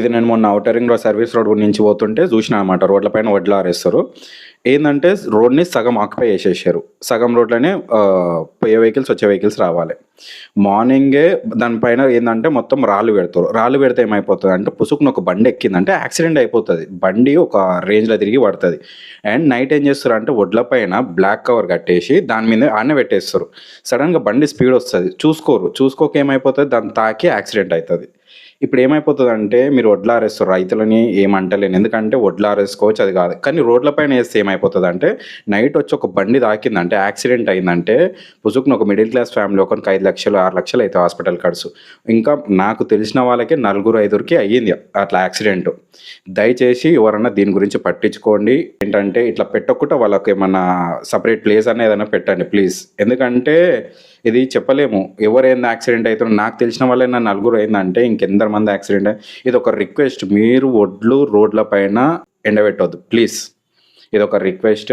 ఇది నేను మొన్న outer ring road service road నుంచి పోతుంటే చూసిన అనమాట. రోడ్ల పైన వడ్లు ఆరేస్తారు. ఏంటంటే రోడ్ని సగం ఆక్యుపై చేసేసారు. సగం రోడ్లనే పోయే వెహికల్స్ వచ్చే వెహికల్స్ రావాలి. మార్నింగే దానిపైన ఏంటంటే మొత్తం రాళ్ళు పెడతారు. రాళ్ళు పెడితే ఏమైపోతుంది అంటే పుసుకుని ఒక బండి ఎక్కిందంటే యాక్సిడెంట్ అయిపోతుంది. బండి ఒక రేంజ్లో తిరిగి పడుతుంది. అండ్ నైట్ ఏం చేస్తారు అంటే వడ్ల పైన బ్లాక్ కవర్ కట్టేసి దాని మీద ఆనే పెట్టేస్తారు. సడన్గా బండి స్పీడ్ వస్తుంది, చూసుకోక ఏమైపోతుంది, దాన్ని తాకి యాక్సిడెంట్ అవుతుంది. ఇప్పుడు ఏమైపోతుందంటే మీరు వడ్లు ఆరేస్తారు, రైతులని ఏమంటలేను, ఎందుకంటే వడ్లు ఆరేసుకోవచ్చు అది కాదు, కానీ రోడ్ల పైన వేస్తే ఏమైపోతుంది అంటే నైట్ వచ్చి ఒక బండి తాకిందంటే యాక్సిడెంట్ అయిందంటే పుసుకుని ఒక మిడిల్ క్లాస్ ఫ్యామిలీ ఒకరికి 5 లక్షలు 6 లక్షలు అయితే హాస్పిటల్ ఖర్చు. ఇంకా నాకు తెలిసిన వాళ్ళకి 4-5కి అయ్యింది అట్లా యాక్సిడెంట్. దయచేసి ఎవరన్నా దీని గురించి పట్టించుకోండి. ఏంటంటే ఇట్లా పెట్టకుండా వాళ్ళకి ఏమన్నా సపరేట్ ప్లేస్ అనేది ఏదైనా పెట్టండి ప్లీజ్. ఎందుకంటే ఇది చెప్పలేము ఎవరైంది యాక్సిడెంట్ అవుతున్నారు. నాకు తెలిసిన వాళ్ళే నా 4 అయిందంటే ఇంకెందరు మంది యాక్సిడెంట్. ఇది ఒక రిక్వెస్ట్, మీరు వడ్లు రోడ్ల పైన ఎండబెట్టొద్దు ప్లీజ్. ఇది ఒక రిక్వెస్ట్.